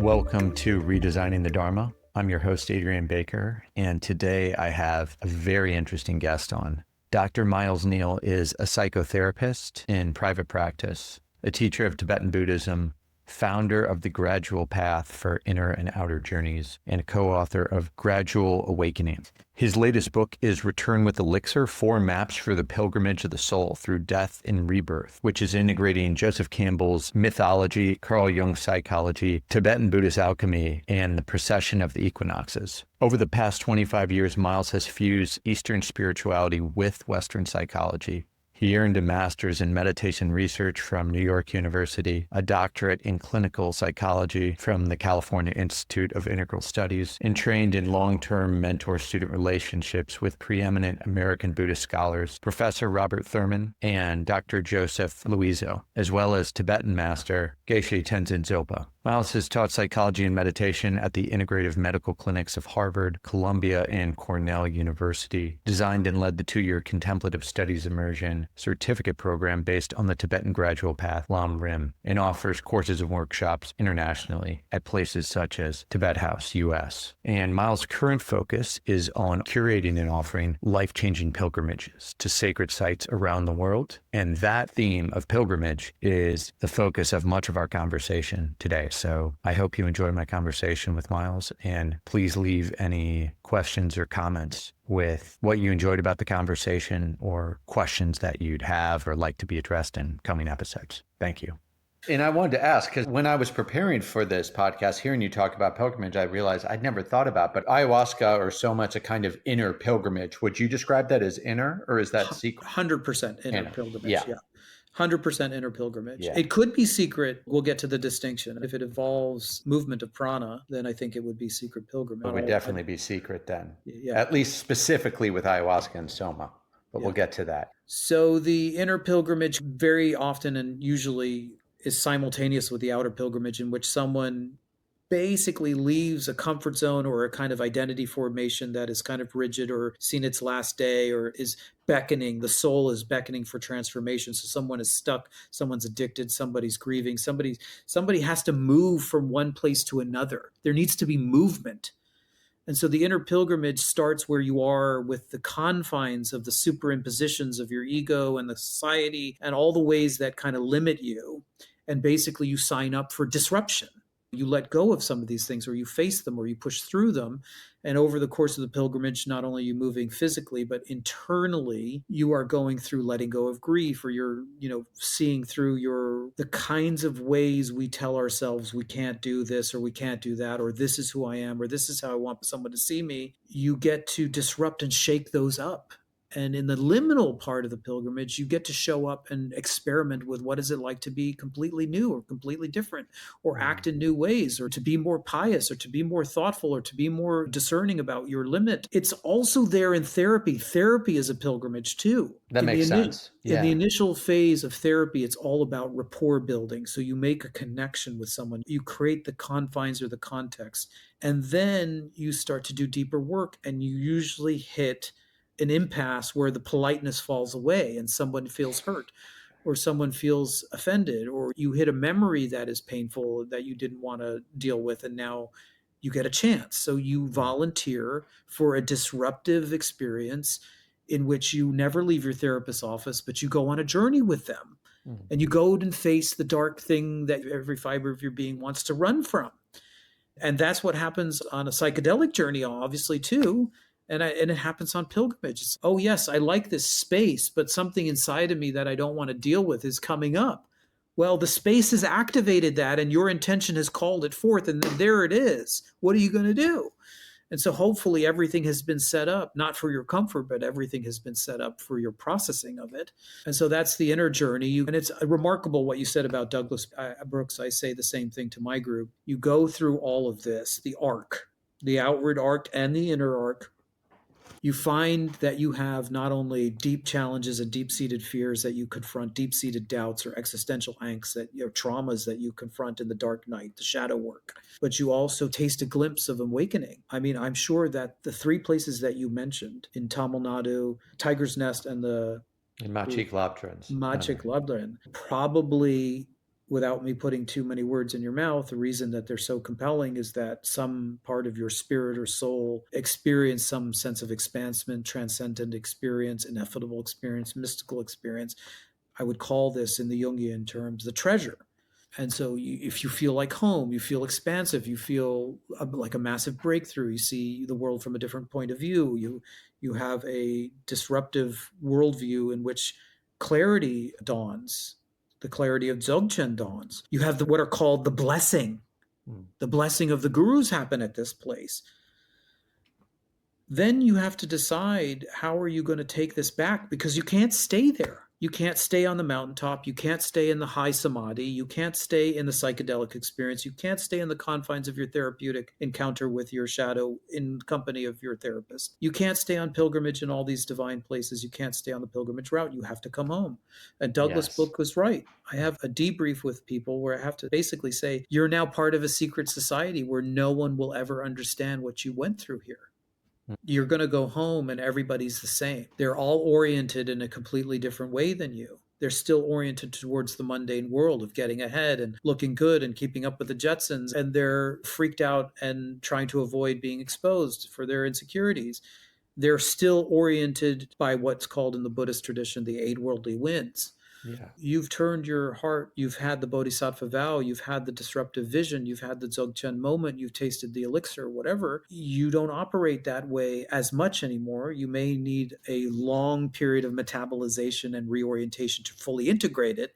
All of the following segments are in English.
Welcome to Redesigning the Dharma. I'm your host, Adrian Baker, and today I have a very interesting guest on. Dr. Miles Neale is a psychotherapist in private practice, a teacher of Tibetan Buddhism, founder of the Gradual Path for Inner and Outer Journeys, and a co-author of Gradual Awakening. His latest book is Return with Elixir, 4 Maps for the Pilgrimage of the Soul Through Death and Rebirth, which is integrating Joseph Campbell's mythology, Carl Jung's psychology, Tibetan Buddhist alchemy, and the precession of the equinoxes. Over the past 25 years, Miles has fused Eastern spirituality with Western psychology. He earned a master's in meditation research from New York University, a doctorate in clinical psychology from the California Institute of Integral Studies, and trained in long-term mentor-student relationships with preeminent American Buddhist scholars, Professor Robert Thurman and Dr. Joseph Luizzo, as well as Tibetan master Geshe Tenzin Zopa. Miles has taught psychology and meditation at the integrative medical clinics of Harvard, Columbia, and Cornell University, designed and led the 2-year contemplative studies immersion certificate program based on the Tibetan Gradual Path, Lam Rim, and offers courses and workshops internationally at places such as Tibet House, US. And Miles' current focus is on curating and offering life-changing pilgrimages to sacred sites around the world. And that theme of pilgrimage is the focus of much of our conversation today. So I hope you enjoyed my conversation with Miles, and please leave any questions or comments with what you enjoyed about the conversation or questions that you'd have or like to be addressed in coming episodes. Thank you. And I wanted to ask, because when I was preparing for this podcast, hearing you talk about pilgrimage, I realized I'd never thought about, but ayahuasca or soma, it's a kind of inner pilgrimage. Would you describe that as inner, or is that secret? 100% inner pilgrimage. Yeah. 100% inner pilgrimage. Yeah. It could be secret. We'll get to the distinction. If it involves movement of prana, then I think it would be secret pilgrimage. It would definitely be secret then. Yeah. At least specifically with ayahuasca and soma, but we'll get to that. So the inner pilgrimage very often and usually is simultaneous with the outer pilgrimage, in which someone basically leaves a comfort zone or a kind of identity formation that is kind of rigid or seen its last day or is beckoning. The soul is beckoning for transformation. So someone is stuck, someone's addicted, somebody's grieving, somebody has to move from one place to another. There needs to be movement. And so the inner pilgrimage starts where you are with the confines of the superimpositions of your ego and the society and all the ways that kind of limit you. And basically you sign up for disruption. You let go of some of these things, or you face them, or you push through them. And over the course of the pilgrimage, not only are you moving physically, but internally, you are going through letting go of grief, or you're, seeing through the kinds of ways we tell ourselves we can't do this, or we can't do that, or this is who I am, or this is how I want someone to see me. You get to disrupt and shake those up. And in the liminal part of the pilgrimage, you get to show up and experiment with what is it like to be completely new or completely different, or act in new ways, or to be more pious, or to be more thoughtful, or to be more discerning about your limit. It's also there in therapy. Therapy is a pilgrimage too. That makes sense. In the initial phase of therapy, it's all about rapport building. So you make a connection with someone, you create the confines or the context, and then you start to do deeper work, and you usually hit an impasse where the politeness falls away and someone feels hurt or someone feels offended, or you hit a memory that is painful that you didn't want to deal with, and now you get a chance. So you volunteer for a disruptive experience in which you never leave your therapist's office, but you go on a journey with them. And you go and face the dark thing that every fiber of your being wants to run from. And that's what happens on a psychedelic journey, obviously, too. And it happens on pilgrimages. Oh, yes, I like this space, but something inside of me that I don't want to deal with is coming up. Well, the space has activated that, and your intention has called it forth, and there it is. What are you going to do? And so hopefully everything has been set up, not for your comfort, but everything has been set up for your processing of it. And so that's the inner journey. And it's remarkable what you said about Douglas Brooks. I say the same thing to my group. You go through all of this, the arc, the outward arc and the inner arc. You find that you have not only deep challenges and deep-seated fears that you confront, deep-seated doubts or existential angst, traumas that you confront in the dark night, the shadow work, but you also taste a glimpse of awakening. I mean, I'm sure that the 3 places that you mentioned in Tamil Nadu, Tiger's Nest, and the Machik Labtrans. probably without me putting too many words in your mouth, the reason that they're so compelling is that some part of your spirit or soul experience some sense of expansement, transcendent experience, ineffable experience, mystical experience. I would call this in the Jungian terms the treasure. And so if you feel like home, you feel expansive, you feel like a massive breakthrough, you see the world from a different point of view, you have a disruptive worldview in which clarity dawns, the clarity of Dzogchen dawns. You have what are called the blessing. The blessing of the gurus happen at this place. Then you have to decide, how are you going to take this back? Because you can't stay there. You can't stay on the mountaintop. You can't stay in the high samadhi. You can't stay in the psychedelic experience. You can't stay in the confines of your therapeutic encounter with your shadow in company of your therapist. You can't stay on pilgrimage in all these divine places. You can't stay on the pilgrimage route. You have to come home. And Douglas' Yes. book was right. I have a debrief with people where I have to basically say, you're now part of a secret society where no one will ever understand what you went through here. You're going to go home and everybody's the same. They're all oriented in a completely different way than you. They're still oriented towards the mundane world of getting ahead and looking good and keeping up with the Jetsons. And they're freaked out and trying to avoid being exposed for their insecurities. They're still oriented by what's called in the Buddhist tradition the eight worldly winds. Yeah. You've turned your heart, you've had the bodhisattva vow, you've had the disruptive vision, you've had the Dzogchen moment, you've tasted the elixir, whatever. You don't operate that way as much anymore. You may need a long period of metabolization and reorientation to fully integrate it,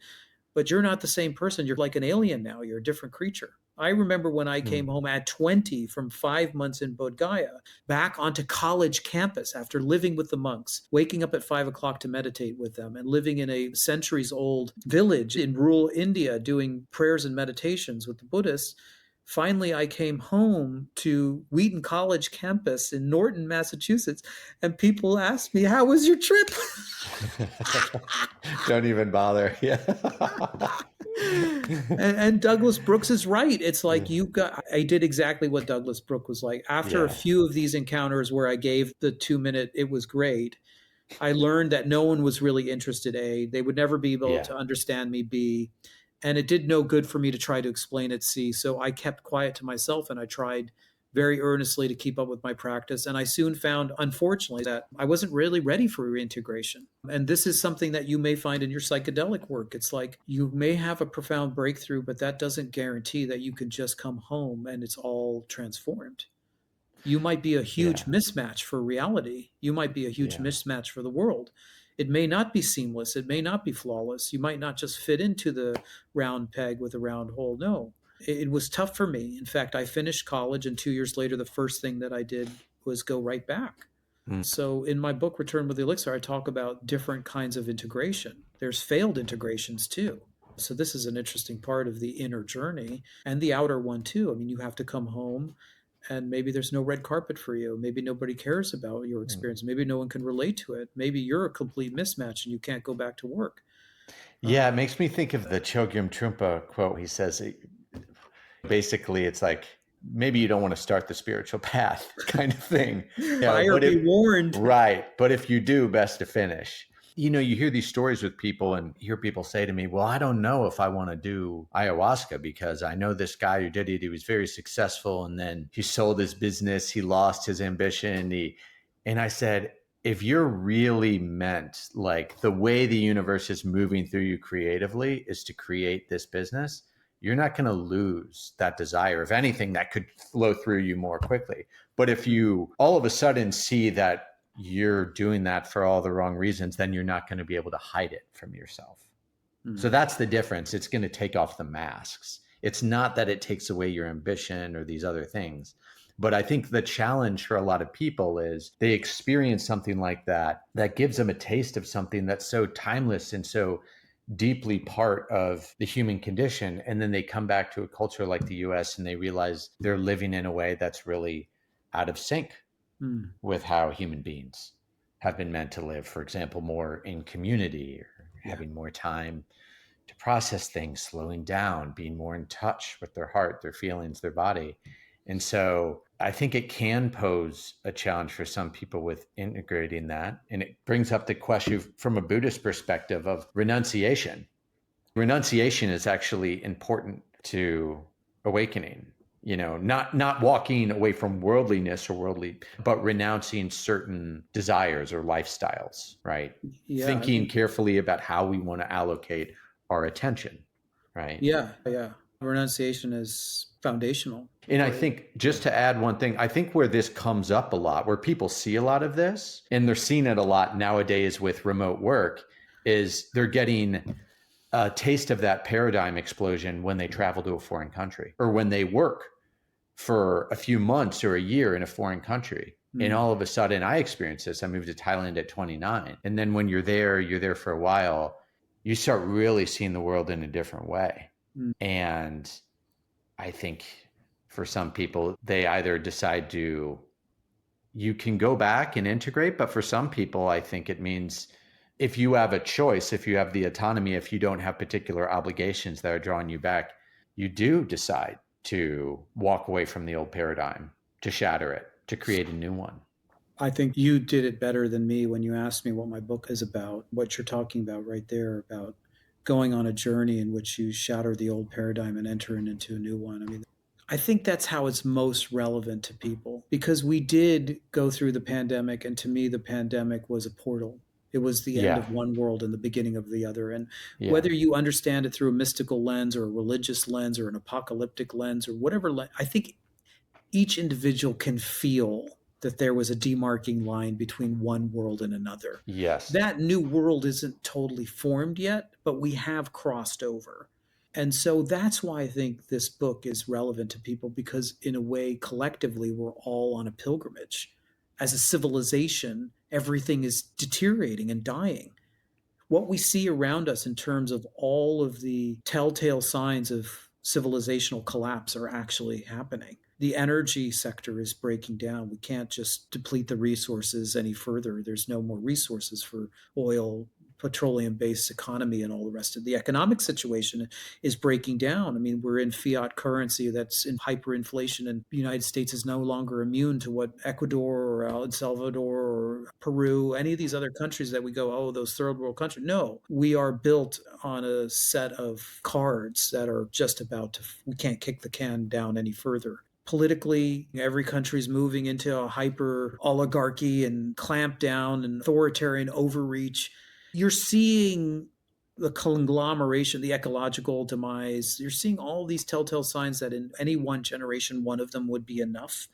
but you're not the same person. You're like an alien now. You're a different creature. I remember when I came home at 20 from 5 months in Bodh Gaya, back onto college campus after living with the monks, waking up at 5 o'clock to meditate with them, and living in a centuries old village in rural India doing prayers and meditations with the Buddhists. Finally, I came home to Wheaton College campus in Norton, Massachusetts, and people asked me, "How was your trip?" Don't even bother. Yeah. And Douglas Brooks is right. It's like I did exactly what Douglas Brooks was like. After a few of these encounters where I gave the 2 minute, it was great, I learned that no one was really interested, A. They would never be able to understand me, B. And it did no good for me to try to explain it, C. So I kept quiet to myself and I tried very earnestly to keep up with my practice. And I soon found, unfortunately, that I wasn't really ready for reintegration. And this is something that you may find in your psychedelic work. It's like you may have a profound breakthrough, but that doesn't guarantee that you can just come home and it's all transformed. You might be a huge mismatch for reality. You might be a huge mismatch for the world. It may not be seamless. It may not be flawless. You might not just fit into the round peg with a round hole. No, it was tough for me. In fact, I finished college, and 2 years later, the first thing that I did was go right back. So in my book, Return with the Elixir, I talk about different kinds of integration. There's failed integrations too. So this is an interesting part of the inner journey and the outer one too. I mean, you have to come home and maybe there's no red carpet for you. Maybe nobody cares about your experience. Maybe no one can relate to it. Maybe you're a complete mismatch and you can't go back to work. Yeah, it makes me think of the Chogyam Trungpa quote. He says, basically, it's like, maybe you don't want to start the spiritual path kind of thing. Buyer be warned. Right. But if you do, best to finish. You know, you hear these stories with people and hear people say to me, well, I don't know if I want to do ayahuasca because I know this guy who did it. He was very successful. And then he sold his business. He lost his ambition. And I said, if you're really meant, like the way the universe is moving through you creatively is to create this business, you're not going to lose that desire. If anything, that could flow through you more quickly. But if you all of a sudden see that you're doing that for all the wrong reasons, then you're not going to be able to hide it from yourself. So that's the difference. It's going to take off the masks. It's not that it takes away your ambition or these other things. But I think the challenge for a lot of people is they experience something like that gives them a taste of something that's so timeless and so deeply part of the human condition. And then they come back to a culture like the US and they realize they're living in a way that's really out of sync with how human beings have been meant to live. For example, more in community or having more time to process things, slowing down, being more in touch with their heart, their feelings, their body. And so I think it can pose a challenge for some people with integrating that. And it brings up the question from a Buddhist perspective of renunciation. Renunciation is actually important to awakening. Not walking away from worldliness or worldly, but renouncing certain desires or lifestyles, right? Yeah, I Thinking mean, carefully about how we want to allocate our attention, right? yeah. Renunciation is foundational And I for it. think, just to add one thing, I think where this comes up a lot, where people see a lot of this, and they're seeing it a lot nowadays with remote work, is they're getting a taste of that paradigm explosion when they travel to a foreign country or when they work for a few months or a year in a foreign country. And Mm, all of a sudden, I experienced this. I moved to Thailand at 29. And then when you're there for a while, you start really seeing the world in a different way. mm. And I think for some people, they either decide to, you can go back and integrate, but for some people, I think it means if you have a choice, if you have the autonomy, if you don't have particular obligations that are drawing you back, you do decide to walk away from the old paradigm, to shatter it, to create a new one. I think you did it better than me when you asked me what my book is about, what you're talking about right there, about going on a journey in which you shatter the old paradigm and enter into a new one. I mean, I think that's how it's most relevant to people because we did go through the pandemic. And to me, the pandemic was a portal. It was the end Yeah. of one world and the beginning of the other. And Yeah. whether you understand it through a mystical lens or a religious lens or an apocalyptic lens or whatever, I think each individual can feel that there was a demarking line between one world and another. Yes. That new world isn't totally formed yet, but we have crossed over. And so that's why I think this book is relevant to people because, in a way, collectively, we're all on a pilgrimage. As a civilization, everything is deteriorating and dying. What we see around us in terms of all of the telltale signs of civilizational collapse are actually happening. The energy sector is breaking down. We can't just deplete the resources any further. There's no more resources for oil, petroleum based economy, and all the rest of the economic situation is breaking down. I mean, we're in fiat currency that's in hyperinflation, and the United States is no longer immune to what Ecuador or El Salvador or Peru, any of these other countries that we go, oh, those third world countries. No, we are built on a set of cards that are just about to, we can't kick the can down any further. Politically, every country is moving into a hyper oligarchy and clamp down and authoritarian overreach. You're seeing the conglomeration, the ecological demise. You're seeing all these telltale signs that in any one generation, one of them would be enough.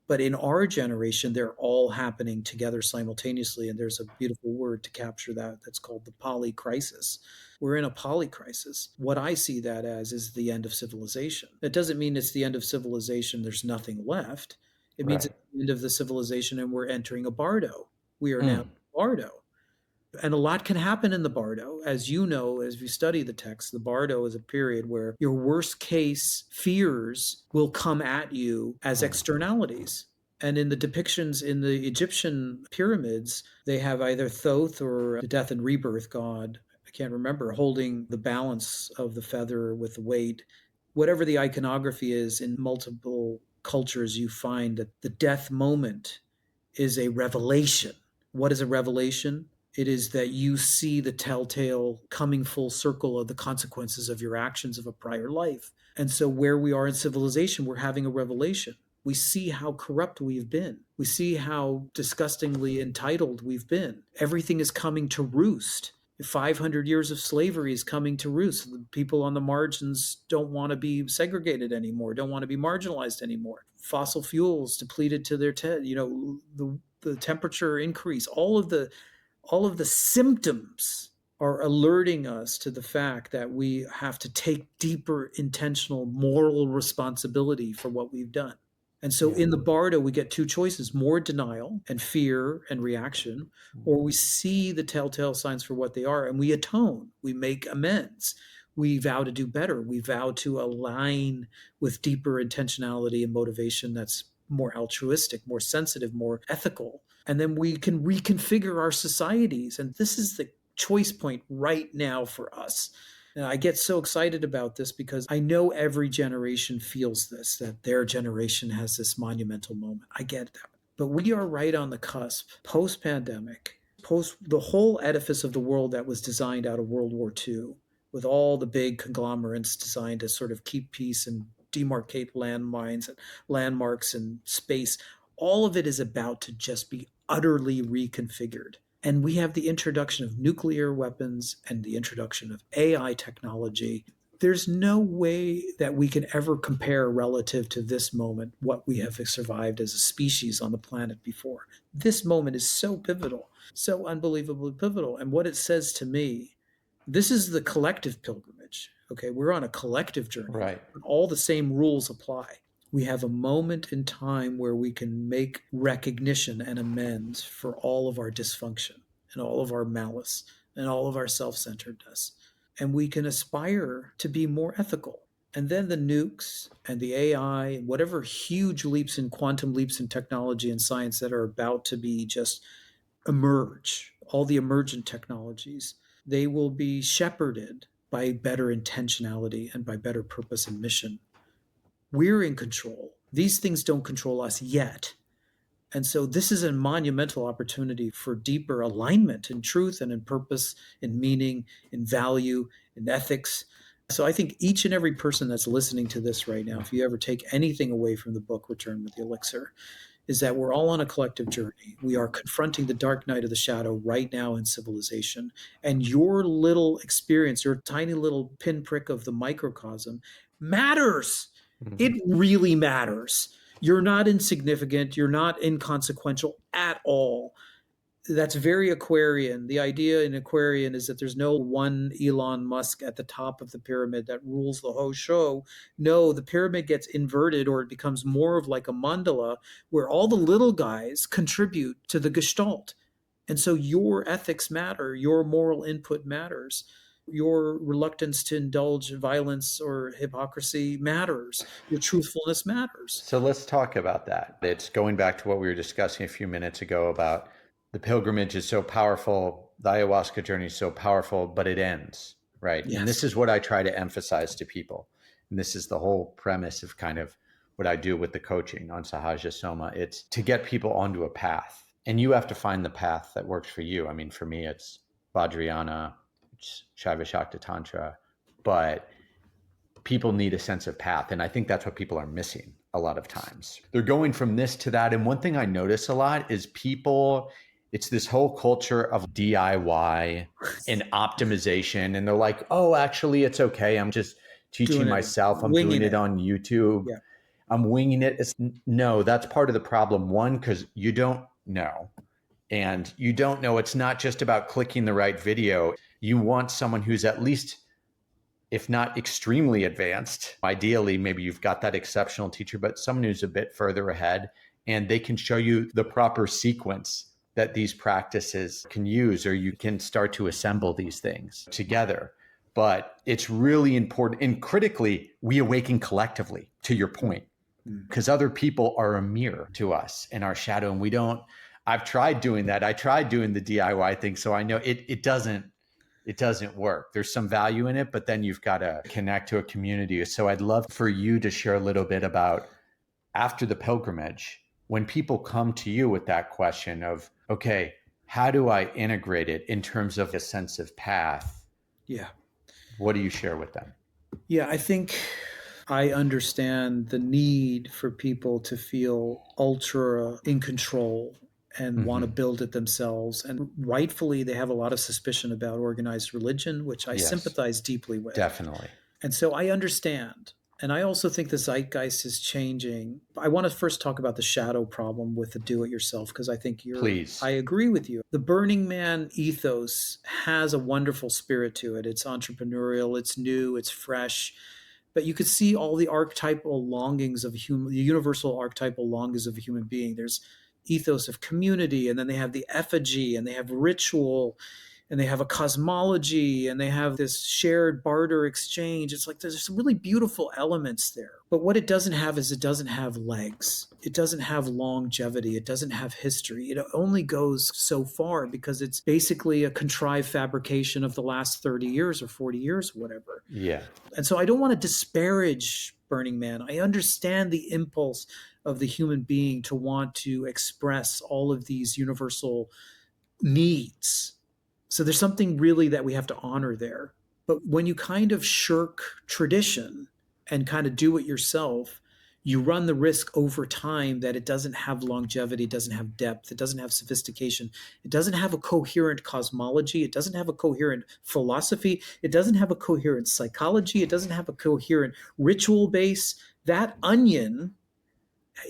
But in our generation, they're all happening together simultaneously. And there's a beautiful word to capture that that's called the poly crisis. We're in a poly crisis. What I see that as is the end of civilization. It doesn't mean it's the end of civilization, there's nothing left. It means Right. it's the end of the civilization and we're entering a bardo. We are now Mm. bardo. And a lot can happen in the bardo. As you know, as you study the text, the bardo is a period where your worst case fears will come at you as externalities. And in the depictions in the Egyptian pyramids, they have either Thoth or the death and rebirth god, I can't remember, holding the balance of the feather with the weight. Whatever the iconography is in multiple cultures, you find that the death moment is a revelation. What is a revelation? It is that you see the telltale coming full circle of the consequences of your actions of a prior life. And so, where we are in civilization, we're having a revelation. We see how corrupt we've been. We see how disgustingly entitled we've been. Everything is coming to roost. 500 years of slavery is coming to roost. The people on the margins don't want to be segregated anymore, don't want to be marginalized anymore. Fossil fuels depleted to their the temperature increase, all of the symptoms are alerting us to the fact that we have to take deeper intentional moral responsibility for what we've done. And so Yeah. in the bardo, we get two choices: more denial and fear and reaction, or we see the telltale signs for what they are and we atone, we make amends. We vow to do better. We vow to align with deeper intentionality and motivation that's more altruistic, more sensitive, more ethical. And then we can reconfigure our societies. And this is the choice point right now for us. And I get so excited about this because I know every generation feels this, that their generation has this monumental moment. I get that. But we are right on the cusp, post pandemic, post the whole edifice of the world that was designed out of World War II. with all the big conglomerates designed to sort of keep peace and demarcate landmines and landmarks in space. All of it is about to just be utterly reconfigured. And we have the introduction of nuclear weapons and the introduction of AI technology. There's no way that we can ever compare relative to this moment what we have survived as a species on the planet before. This moment is so pivotal, so unbelievably pivotal. And what it says to me, this is the collective pilgrimage. Okay, we're on a collective journey now, Right. but all the same rules apply. We have a moment in time where we can make recognition and amends for all of our dysfunction and all of our malice and all of our self centeredness. And we can aspire to be more ethical. And then the nukes and the AI and whatever huge leaps in quantum leaps in technology and science that are about to be just emerge, all the emergent technologies, they will be shepherded by better intentionality and by better purpose and mission. We're in control. These things don't control us yet. And so this is a monumental opportunity for deeper alignment in truth and in purpose, in meaning, in value, in ethics. So I think each and every person that's listening to this right now, if you ever take anything away from the book Return with the Elixir, is that we're all on a collective journey. We are confronting the dark night of the shadow right now in civilization. And your little experience, your tiny little pinprick of the microcosm matters. It really matters. You're not insignificant. You're not inconsequential at all. That's very Aquarian. The idea in Aquarian is that there's no one Elon Musk at the top of the pyramid that rules the whole show. No, the pyramid gets inverted, or it becomes more of like a mandala where all the little guys contribute to the gestalt. And so your ethics matter, your moral input matters. Your reluctance to indulge violence or hypocrisy matters. Your truthfulness matters. So let's talk about that. It's going back to what we were discussing a few minutes ago about the pilgrimage is so powerful, the ayahuasca journey is so powerful, but it ends, right? Yes. And this is what I try to emphasize to people. And this is the whole premise of kind of what I do with the coaching on Sahaja Soma. It's to get people onto a path. And you have to find the path that works for you. I mean, for me, it's Vajrayana, it's Shaiva Shakta Tantra, but people need a sense of path. And I think that's what people are missing a lot of times. They're going from this to that. And one thing I notice a lot is people, it's this whole culture of DIY and optimization. And they're like, oh, actually, it's okay. I'm just teaching myself. I'm doing it on YouTube. Yeah. I'm winging it. No, that's part of the problem. One, because you don't know. And you don't know, it's not just about clicking the right video. You want someone who's at least, if not extremely advanced, ideally, maybe you've got that exceptional teacher, but someone who's a bit further ahead and they can show you the proper sequence that these practices can use, or you can start to assemble these things together. But it's really important. And critically, we awaken collectively, to your point, because other people are a mirror to us and our shadow. And we don't, I've tried doing that. I tried doing the DIY thing. So I know it doesn't work. There's some value in it, but then you've got to connect to a community. So I'd love for you to share a little bit about after the pilgrimage, when people come to you with that question of, okay, how do I integrate it in terms of a sense of path? Yeah. What do you share with them? Yeah, I think I understand the need for people to feel ultra in control and want to build it themselves. And rightfully, they have a lot of suspicion about organized religion, which I sympathize deeply with. Definitely. And so I understand. And I also think the zeitgeist is changing. I want to first talk about the shadow problem with the do-it-yourself, because I think I agree with you. The Burning Man ethos has a wonderful spirit to it. It's entrepreneurial, it's new, it's fresh. But you could see all the archetypal longings of the universal archetypal longings of a human being. There's ethos of community, and then they have the effigy, and they have ritual, and they have a cosmology, and they have this shared barter exchange. It's like there's some really beautiful elements there. But what it doesn't have is it doesn't have legs. It doesn't have longevity. It doesn't have history. It only goes so far because it's basically a contrived fabrication of the last 30 years or 40 years, or whatever. Yeah. And so I don't want to disparage Burning Man. I understand the impulse of the human being to want to express all of these universal needs. So there's something really that we have to honor there. But when you kind of shirk tradition and kind of do it yourself, you run the risk over time that it doesn't have longevity, it doesn't have depth, it doesn't have sophistication, it doesn't have a coherent cosmology, it doesn't have a coherent philosophy, it doesn't have a coherent psychology, it doesn't have a coherent ritual base. That onion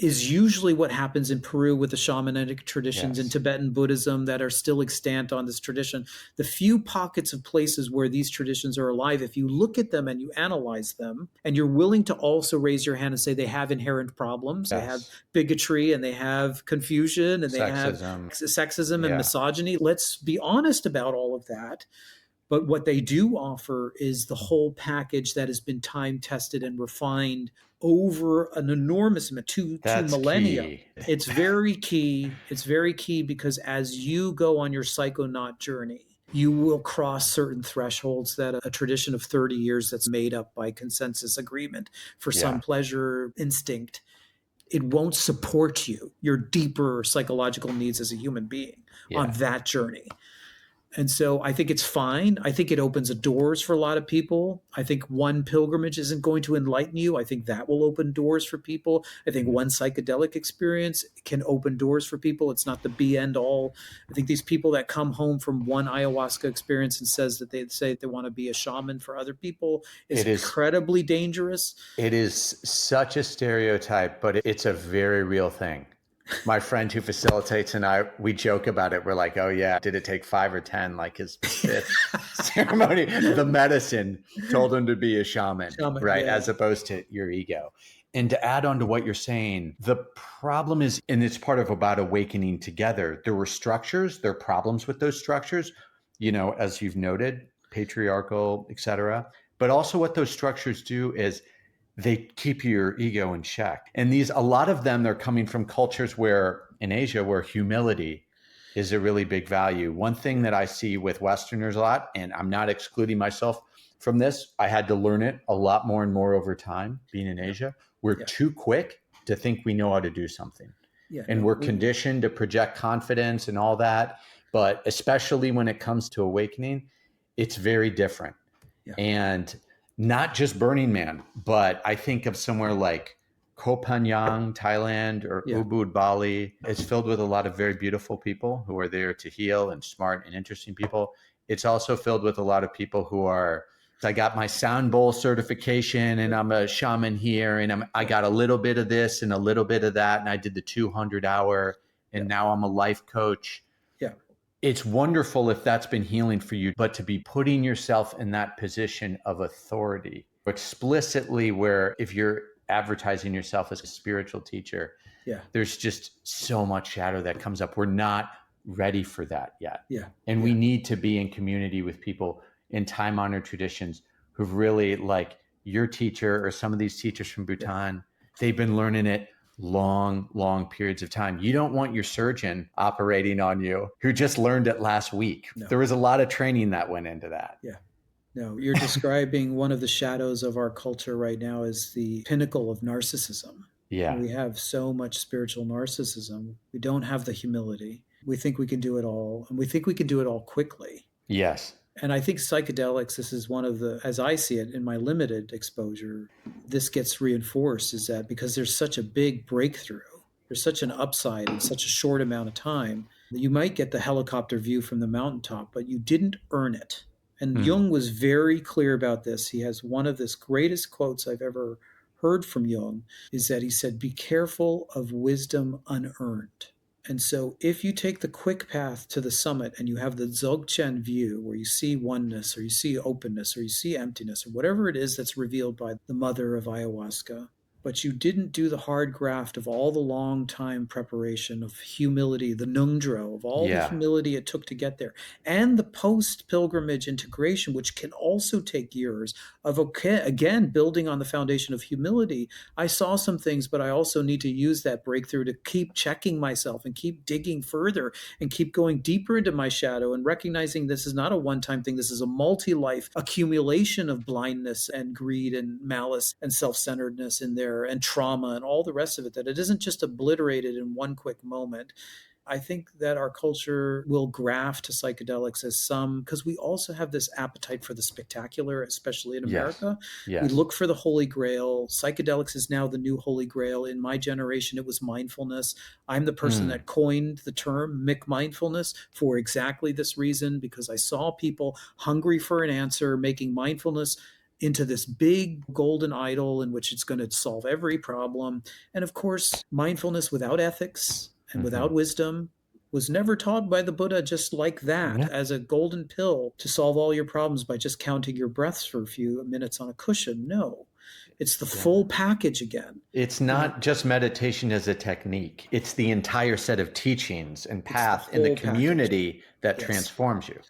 is usually what happens in Peru with the shamanic traditions in Yes. Tibetan Buddhism that are still extant on this tradition. The few pockets of places where these traditions are alive, if you look at them and you analyze them, and you're willing to also raise your hand and say they have inherent problems, they have Yes. bigotry and they have confusion and they have Sexism. sexism and Yeah. misogyny. Let's be honest about all of that. But what they do offer is the whole package that has been time tested and refined over an enormous amount, two That's millennia. key. It's very key. It's very key because as you go on your psychonaut journey, you will cross certain thresholds that a tradition of 30 years that's made up by consensus agreement for some Yeah. pleasure instinct, it won't support you, your deeper psychological needs as a human being on Yeah. that journey. And so I think it's fine. I think it opens doors for a lot of people. I think one pilgrimage isn't going to enlighten you. I think that will open doors for people. I think Mhm. one psychedelic experience can open doors for people. It's not the be end all. I think these people that come home from one ayahuasca experience and says that they say they want to be a shaman for other people is It is incredibly dangerous. it is such a stereotype, but it's a very real thing. My friend who facilitates and I, we joke about it. We're like, oh yeah, did it take 5 or 10? Like his fifth ceremony, the medicine told him to be a shaman, Shaman, right? yeah, As opposed to your ego. And to add on to what you're saying, the problem is, and it's part of about awakening together, there were structures, there are problems with those structures, as you've noted, patriarchal, et cetera. But also what those structures do is they keep your ego in check. And a lot of them, they're coming from cultures where in Asia, where humility is a really big value. One thing that I see with Westerners a lot, and I'm not excluding myself from this, I had to learn it a lot more and more over time being in yeah, Asia. We're yeah, too quick to think we know how to do something. yeah. And No, we're conditioned to project confidence and all that. But especially when it comes to awakening, it's very different. yeah, And not just Burning Man, but I think of somewhere like Koh Phangan, Thailand, or yeah, Ubud, Bali. It's filled with a lot of very beautiful people who are there to heal and smart and interesting people. It's also filled with a lot of people who are, I got my sound bowl certification and I'm a shaman here and I got a little bit of this and a little bit of that. And I did the 200-hour yeah, and now I'm a life coach. yeah, It's wonderful if that's been healing for you, but to be putting yourself in that position of authority explicitly, where if you're advertising yourself as a spiritual teacher, yeah, there's just so much shadow that comes up. We're not ready for that yet. yeah, And yeah, we need to be in community with people in time honored traditions who've really, like your teacher or some of these teachers from yeah. Bhutan, they've been learning it long periods of time. You don't want your surgeon operating on you who just learned it last week. No, There was a lot of training that went into that. yeah. No, you're describing one of the shadows of our culture right now is the pinnacle of narcissism. Yeah. We have so much spiritual narcissism. We don't have the humility. We think we can do it all, and we think we can do it all quickly. Yes. And I think psychedelics, this is one of the, as I see it in my limited exposure, this gets reinforced is that because there's such a big breakthrough, there's such an upside in such a short amount of time that you might get the helicopter view from the mountaintop, but you didn't earn it. And Mm. Jung was very clear about this. He has one of the greatest quotes I've ever heard from Jung is that he said, "Be careful of wisdom unearned." And so, if you take the quick path to the summit and you have the Dzogchen view where you see oneness or you see openness or you see emptiness or whatever it is that's revealed by the mother of ayahuasca, but you didn't do the hard graft of all the long time preparation of humility, the nungdro, of all the Yeah. humility it took to get there, and the post pilgrimage integration, which can also take years of, okay, again, building on the foundation of humility. I saw some things, but I also need to use that breakthrough to keep checking myself and keep digging further and keep going deeper into my shadow and recognizing this is not a one time thing. This is a multi life accumulation of blindness and greed and malice and self centeredness in there and trauma and all the rest of it, that it isn't just obliterated in one quick moment. I think that our culture will graft to psychedelics as some, because we also have this appetite for the spectacular, especially in Yes. America. We Yes. look for the holy grail. Psychedelics is now the new holy grail. In my generation, it was mindfulness. I'm the person Mm. that coined the term mindfulness for exactly this reason, because I saw people hungry for an answer, making mindfulness into this big golden idol in which it's going to solve every problem. And of course, mindfulness without ethics and Hmm. without wisdom was never taught by the Buddha just like that Yeah. as a golden pill to solve all your problems by just counting your breaths for a few minutes on a cushion. No, it's the Yeah. full package again. It's You know, not just meditation as a technique. It's the entire set of teachings and it's the path in the whole package. community that Yes. transforms you.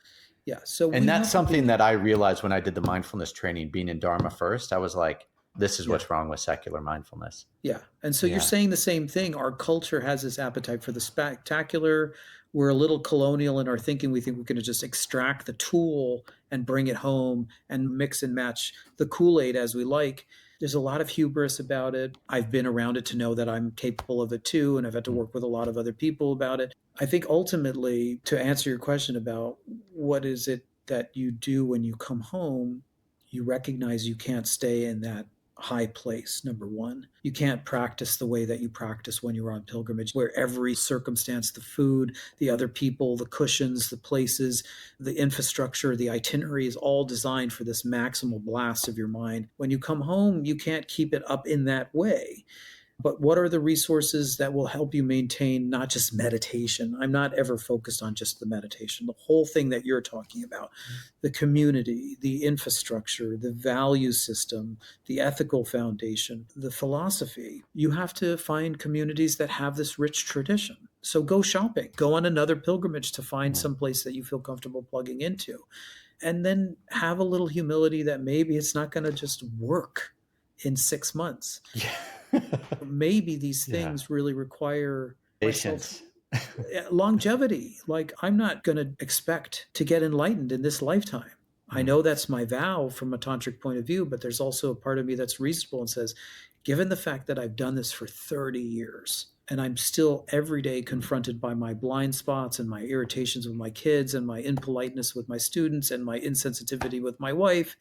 Yeah. So And we that's have to something believe. that I realized when I did the mindfulness training, being in Dharma first. I was like, this is Yeah. what's wrong with secular mindfulness. Yeah. And so you're Yeah. saying the same thing. Our culture has this appetite for the spectacular. We're a little colonial in our thinking. We think we're going to just extract the tool and bring it home and mix and match the Kool-Aid as we like. There's a lot of hubris about it. I've been around it to know that I'm capable of it too, and I've had to work with a lot of other people about it. I think ultimately, to answer your question about what is it that you do when you come home, you recognize you can't stay in that high place. Number one, you can't practice the way that you practice when you're on pilgrimage, where every circumstance, the food, the other people, the cushions, the places, the infrastructure, the itinerary is all designed for this maximal blast of your mind. When you come home, you can't keep it up in that way. But what are the resources that will help you maintain not just meditation? I'm not ever focused on just the meditation, the whole thing that you're talking about, the community, the infrastructure, the value system, the ethical foundation, the philosophy. You have to find communities that have this rich tradition. So go shopping, go on another pilgrimage to find some place that you feel comfortable plugging into. And then have a little humility that maybe it's not going to just work in 6 months. Yeah. Maybe these Yeah. things really require myself Patience. longevity. Like, I'm not going to expect to get enlightened in this lifetime. I Mm. know that's my vow from a tantric point of view, but there's also a part of me that's reasonable and says, given the fact that I've done this for 30 years and I'm still every day confronted by my blind spots and my irritations with my kids and my impoliteness with my students and my insensitivity with my wife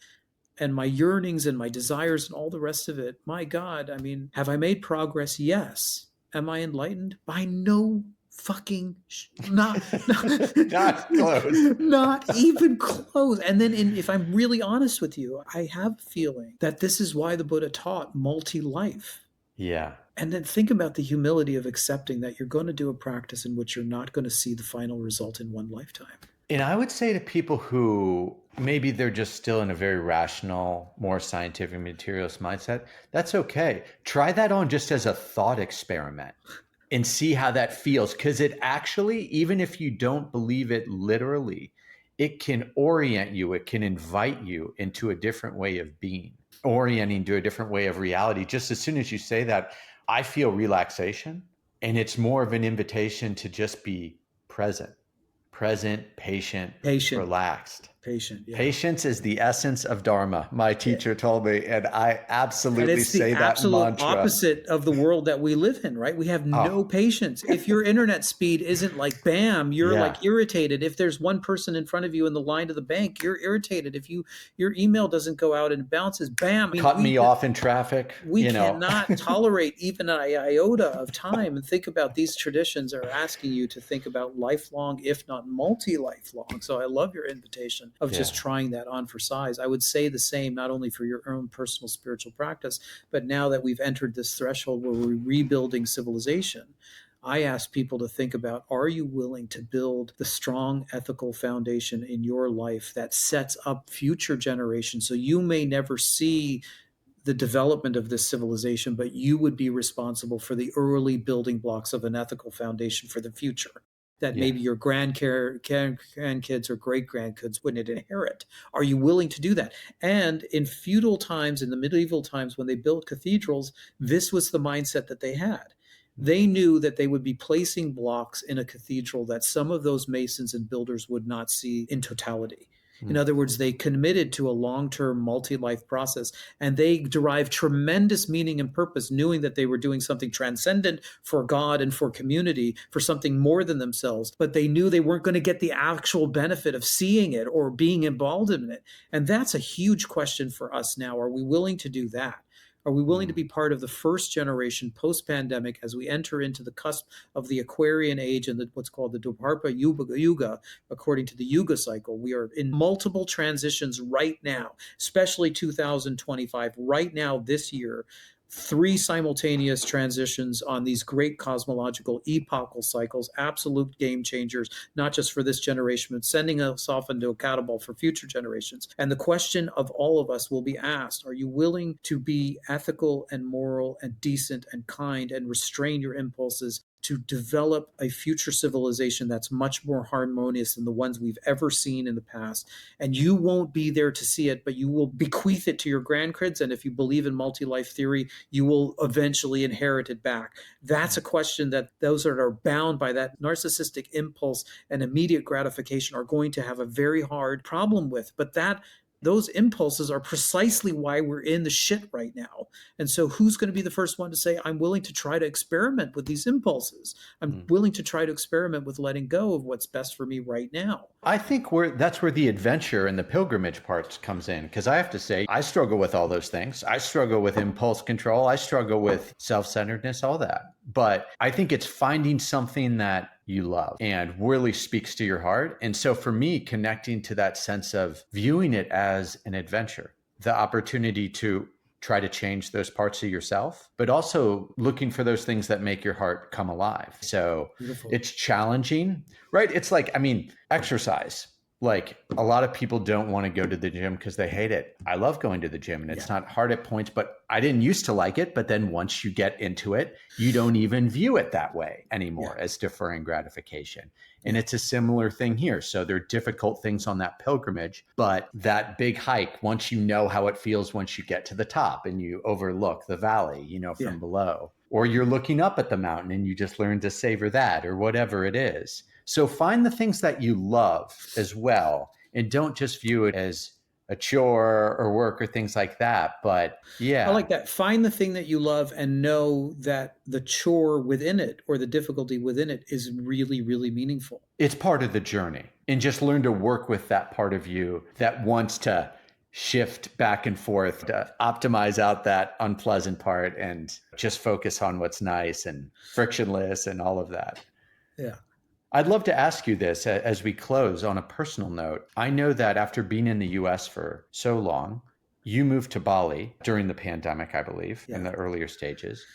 and my yearnings and my desires and all the rest of it. My God, I mean, have I made progress? Yes. Am I enlightened? By no fucking Not close. not even close. And then if I'm really honest with you, I have a feeling that this is why the Buddha taught multi-life. Yeah. And then think about the humility of accepting that you're going to do a practice in which you're not going to see the final result in one lifetime. And I would say to people who maybe they're just still in a very rational, more scientific, materialist mindset, that's okay. Try that on just as a thought experiment and see how that feels. Because it actually, even if you don't believe it literally, it can orient you, it can invite you into a different way of being, orienting to a different way of reality. Just as soon as you say that, I feel relaxation. And it's more of an invitation to just be present, patient, Patient, relaxed. patient, yeah. Patience is the essence of Dharma, my teacher told me, and I And absolutely it's the say that absolute mantra. opposite of the world that we live in, right? We have no Oh, patience. If your internet speed isn't like bam, you're yeah. like irritated. If there's one person in front of you in the line to the bank, you're irritated. If your email doesn't go out and it bounces, bam. I mean, Cut me off in traffic, we cannot tolerate even an iota of time. And think about, these traditions are asking you to think about lifelong, if not multi-lifelong. So I love your invitation of just Yeah. trying that on for size. I would say the same, not only for your own personal spiritual practice, but now that we've entered this threshold where we're rebuilding civilization, I ask people to think about, are you willing to build the strong ethical foundation in your life that sets up future generations? So you may never see the development of this civilization, but you would be responsible for the early building blocks of an ethical foundation for the future that Yeah. maybe your grandkids or great grandkids wouldn't inherit. Are you willing to do that? And in feudal times, in the medieval times, when they built cathedrals, this was the mindset that they had. They knew that they would be placing blocks in a cathedral that some of those masons and builders would not see in totality. In other words, they committed to a long-term multi-life process, and they derived tremendous meaning and purpose, knowing that they were doing something transcendent for God and for community, for something more than themselves. But they knew they weren't going to get the actual benefit of seeing it or being involved in it. And that's a huge question for us now. Are we willing to do that? Are we willing to be part of the first generation post-pandemic as we enter into the cusp of the Aquarian age and what's called the Dwapara Yuga, according to the Yuga cycle? We are in multiple transitions right now, especially 2025, right now this year. 3 simultaneous transitions on these great cosmological epochal cycles, absolute game changers, not just for this generation, but sending us off into a catapult for future generations. And the question of all of us will be asked, are you willing to be ethical and moral and decent and kind and restrain your impulses to develop a future civilization that's much more harmonious than the ones we've ever seen in the past? And you won't be there to see it, but you will bequeath it to your grandkids. And if you believe in multi-life theory, you will eventually inherit it back. That's a question that those that are bound by that narcissistic impulse and immediate gratification are going to have a very hard problem with. But those impulses are precisely why we're in the shit right now. And so who's going to be the first one to say, I'm willing to try to experiment with these impulses. I'm willing to try to experiment with letting go of what's best for me right now. I think that's where the adventure and the pilgrimage parts comes in. Because I have to say, I struggle with all those things. I struggle with impulse control. I struggle with self-centeredness, all that. But I think it's finding something that you love and really speaks to your heart. And so for me, connecting to that sense of viewing it as an adventure, the opportunity to try to change those parts of yourself, but also looking for those things that make your heart come alive. So Beautiful. It's challenging, right? It's like, exercise. Like a lot of people don't want to go to the gym because they hate it. I love going to the gym and it's not hard at points, but I didn't used to like it. But then once you get into it, you don't even view it that way anymore as deferring gratification. And it's a similar thing here. So there are difficult things on that pilgrimage, but that big hike, once you know how it feels once you get to the top and you overlook the valley, from below, or you're looking up at the mountain and you just learn to savor that or whatever it is. So find the things that you love as well, and don't just view it as a chore or work or things like that. But I like that. Find the thing that you love and know that the chore within it or the difficulty within it is really, really meaningful. It's part of the journey, and just learn to work with that part of you that wants to shift back and forth to optimize out that unpleasant part and just focus on what's nice and frictionless and all of that. Yeah. I'd love to ask you this as we close on a personal note. I know that after being in the US for so long, you moved to Bali during the pandemic, I believe, in the earlier stages.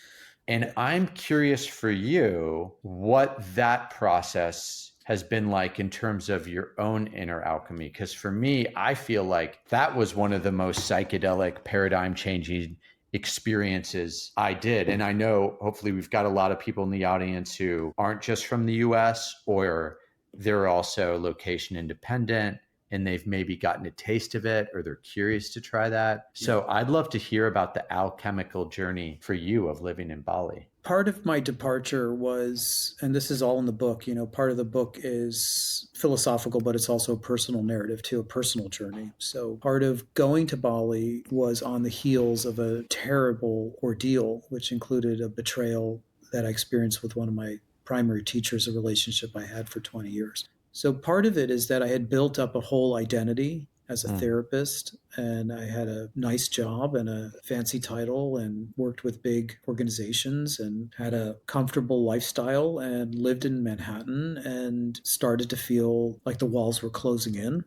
And I'm curious for you what that process has been like in terms of your own inner alchemy. Because for me, I feel like that was one of the most psychedelic, paradigm changing experiences I did. And I know hopefully we've got a lot of people in the audience who aren't just from the US, or they're also location independent and they've maybe gotten a taste of it or they're curious to try that. So I'd love to hear about the alchemical journey for you of living in Bali. Part of my departure was, and this is all in the book, part of the book is philosophical, but it's also a personal narrative too, a personal journey. So part of going to Bali was on the heels of a terrible ordeal, which included a betrayal that I experienced with one of my primary teachers, a relationship I had for 20 years. So part of it is that I had built up a whole identity as a therapist, and I had a nice job and a fancy title and worked with big organizations and had a comfortable lifestyle and lived in Manhattan, and started to feel like the walls were closing in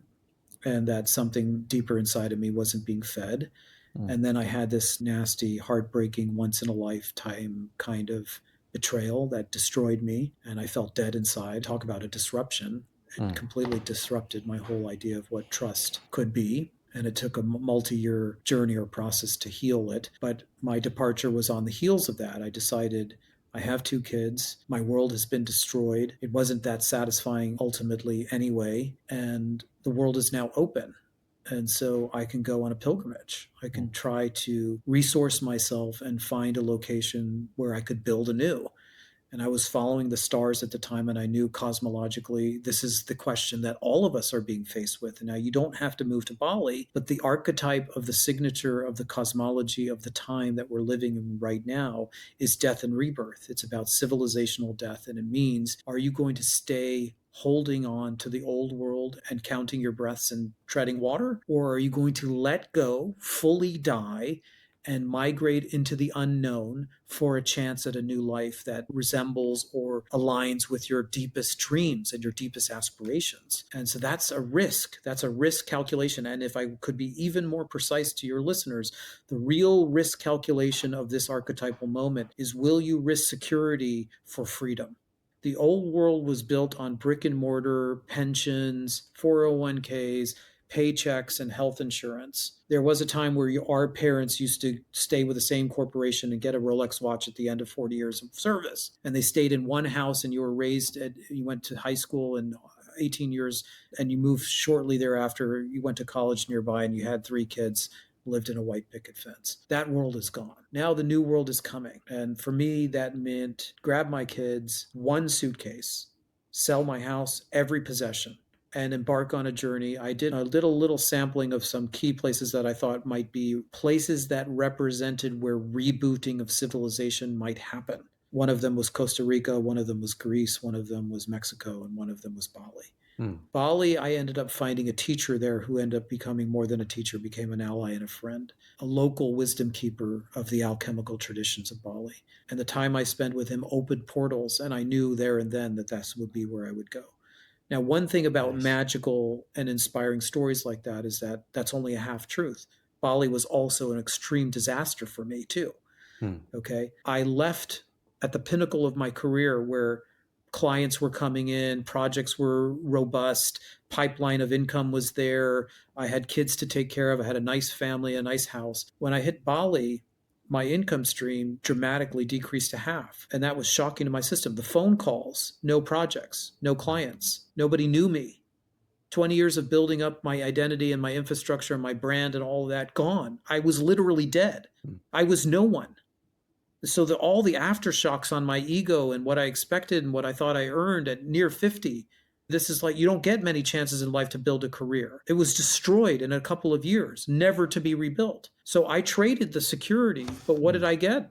and that something deeper inside of me wasn't being fed. And then I had this nasty, heartbreaking, once in a lifetime kind of betrayal that destroyed me, and I felt dead inside. Talk about a disruption. It completely disrupted my whole idea of what trust could be. And it took a multi-year journey or process to heal it. But my departure was on the heels of that. I decided I have 2 kids. My world has been destroyed. It wasn't that satisfying ultimately anyway. And the world is now open. And so I can go on a pilgrimage. I can try to resource myself and find a location where I could build anew. And I was following the stars at the time, and I knew cosmologically this is the question that all of us are being faced with. And now you don't have to move to Bali, but the archetype of the signature of the cosmology of the time that we're living in right now is death and rebirth. It's about civilizational death. And it means, are you going to stay holding on to the old world and counting your breaths and treading water? Or are you going to let go, fully die, and migrate into the unknown for a chance at a new life that resembles or aligns with your deepest dreams and your deepest aspirations? And so that's a risk. That's a risk calculation. And if I could be even more precise to your listeners, the real risk calculation of this archetypal moment is, will you risk security for freedom? The old world was built on brick and mortar, pensions, 401ks, paychecks, and health insurance. There was a time where our parents used to stay with the same corporation and get a Rolex watch at the end of 40 years of service. And they stayed in one house, and you were you went to high school and 18 years, and you moved shortly thereafter. You went to college nearby, and you had 3 kids, lived in a white picket fence. That world is gone. Now the new world is coming. And for me, that meant grab my kids, 1 suitcase, sell my house, every possession, and embark on a journey. I did a little sampling of some key places that I thought might be places that represented where rebooting of civilization might happen. One of them was Costa Rica, one of them was Greece, one of them was Mexico, and one of them was Bali. Bali, I ended up finding a teacher there who ended up becoming more than a teacher, became an ally and a friend, a local wisdom keeper of the alchemical traditions of Bali. And the time I spent with him opened portals, and I knew there and then that that would be where I would go. Now, one thing about magical and inspiring stories like that is that that's only a half truth. Bali was also an extreme disaster for me too. Okay. I left at the pinnacle of my career where clients were coming in, projects were robust, pipeline of income was there. I had kids to take care of. I had a nice family, a nice house. When I hit Bali, my income stream dramatically decreased to half. And that was shocking to my system. The phone calls, no projects, no clients, nobody knew me. 20 years of building up my identity and my infrastructure and my brand and all of that gone. I was literally dead. I was no one. So all the aftershocks on my ego and what I expected and what I thought I earned at near 50, this is like, you don't get many chances in life to build a career. It was destroyed in a couple of years, never to be rebuilt. So I traded the security, but what did I get?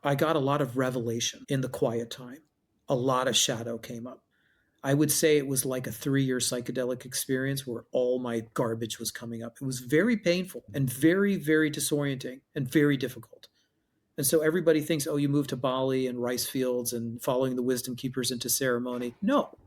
I got a lot of revelation in the quiet time. A lot of shadow came up. I would say it was like a 3-year psychedelic experience where all my garbage was coming up. It was very painful and very, very disorienting and very difficult. And so everybody thinks, oh, you moved to Bali and rice fields and following the wisdom keepers into ceremony. No.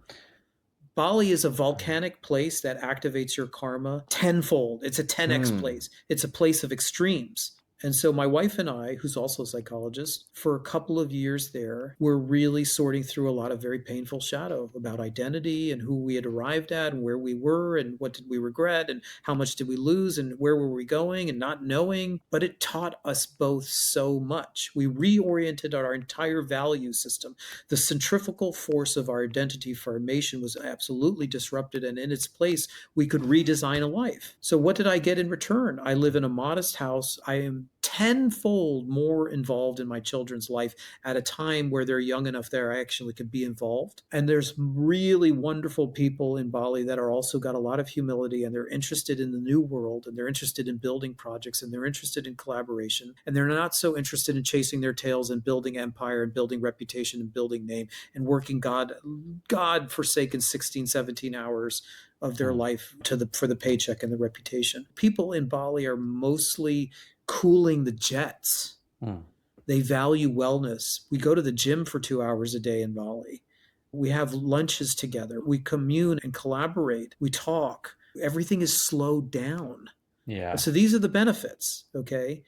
Bali is a volcanic place that activates your karma tenfold. It's a 10x place. It's a place of extremes. And so my wife and I, who's also a psychologist, for a couple of years there, were really sorting through a lot of very painful shadow about identity and who we had arrived at and where we were and what did we regret and how much did we lose and where were we going and not knowing. But it taught us both so much. We reoriented our entire value system. The centrifugal force of our identity formation was absolutely disrupted, and in its place, we could redesign a life. So what did I get in return? I live in a modest house. I am tenfold more involved in my children's life at a time where they're young enough there I actually could be involved. And there's really wonderful people in Bali that are also got a lot of humility, and they're interested in the new world, and they're interested in building projects, and they're interested in collaboration, and they're not so interested in chasing their tails and building empire and building reputation and building name and working God forsaken 16, 17 hours of their life for the paycheck and the reputation. People in Bali are mostly cooling the jets. They value wellness. We go to the gym for 2 hours a day in Bali. We have lunches together. We commune and collaborate. We talk. Everything is slowed down. Yeah. So these are the benefits, okay?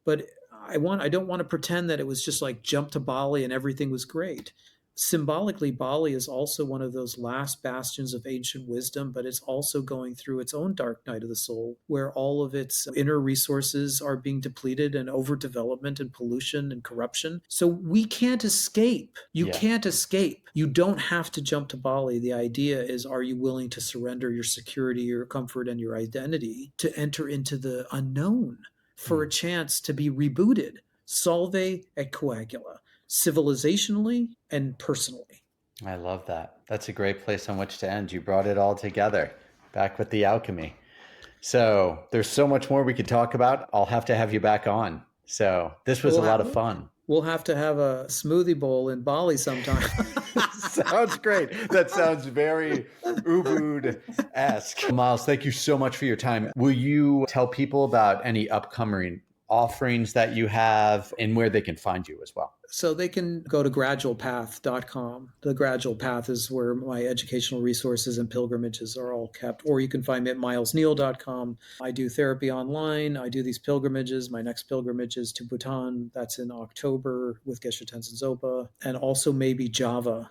But I don't want to pretend that it was just like jump to Bali and everything was great. Symbolically, Bali is also one of those last bastions of ancient wisdom, but it's also going through its own dark night of the soul, where all of its inner resources are being depleted and overdevelopment and pollution and corruption. So we can't escape. You can't escape. You don't have to jump to Bali. The idea is, are you willing to surrender your security, your comfort, and your identity to enter into the unknown for a chance to be rebooted? Salve et coagula. civilizationally and personally. I love that. That's a great place on which to end. You brought it all together, back with the alchemy. So there's so much more we could talk about. I'll have to have you back on. So this was a lot of fun. We'll have to have a smoothie bowl in Bali sometime. Sounds great. That sounds very Ubud-esque. Miles, thank you so much for your time. Will you tell people about any upcoming offerings that you have and where they can find you as well? So they can go to gradualpath.com. The Gradual Path is where my educational resources and pilgrimages are all kept. Or you can find me at milesneale.com. I do therapy online. I do these pilgrimages. My next pilgrimage is to Bhutan. That's in October with Geshe Tenzin Zopa. And also maybe Java.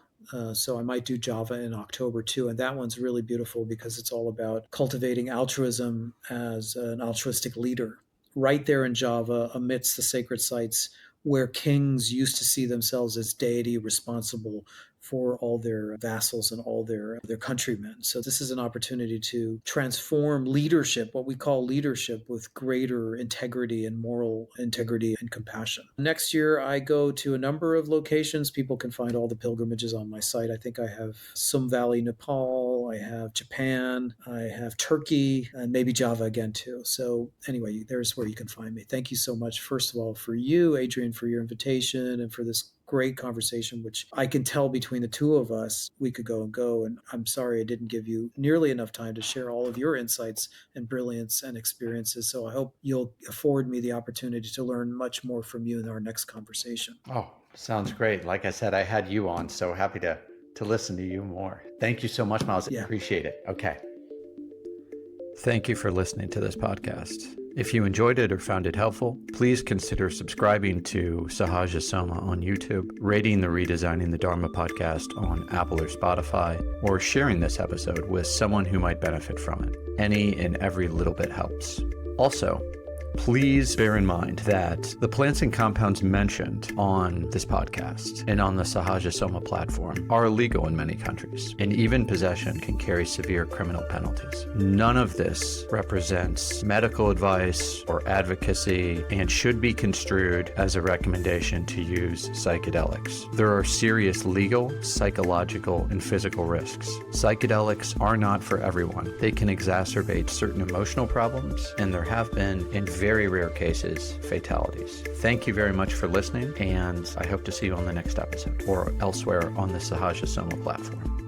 So I might do Java in October too. And that one's really beautiful because it's all about cultivating altruism as an altruistic leader. Right there in Java, amidst the sacred sites where kings used to see themselves as deity responsible for all their vassals and all their countrymen. So this is an opportunity to transform leadership, what we call leadership, with greater integrity and moral integrity and compassion. Next year, I go to a number of locations. People can find all the pilgrimages on my site. I think I have Sum Valley, Nepal. I have Japan. I have Turkey, and maybe Java again, too. So anyway, there's where you can find me. Thank you so much, first of all, for you, Adrian, for your invitation and for this great conversation, which I can tell between the two of us, we could go and go. And I'm sorry I didn't give you nearly enough time to share all of your insights and brilliance and experiences. So I hope you'll afford me the opportunity to learn much more from you in our next conversation. Oh, sounds great. Like I said, I had you on, so happy to listen to you more. Thank you so much, Miles. Yeah. Appreciate it. Okay. Thank you for listening to this podcast. If you enjoyed it or found it helpful, please consider subscribing to Sahaja Soma on YouTube, rating the Redesigning the Dharma podcast on Apple or Spotify, or sharing this episode with someone who might benefit from it. Any and every little bit helps. Also, please bear in mind that the plants and compounds mentioned on this podcast and on the Sahaja Soma platform are illegal in many countries, and even possession can carry severe criminal penalties. None of this represents medical advice or advocacy and should be construed as a recommendation to use psychedelics. There are serious legal, psychological, and physical risks. Psychedelics are not for everyone. They can exacerbate certain emotional problems, and there have been, in very rare cases, fatalities. Thank you very much for listening, and I hope to see you on the next episode or elsewhere on the Sahaja Soma platform.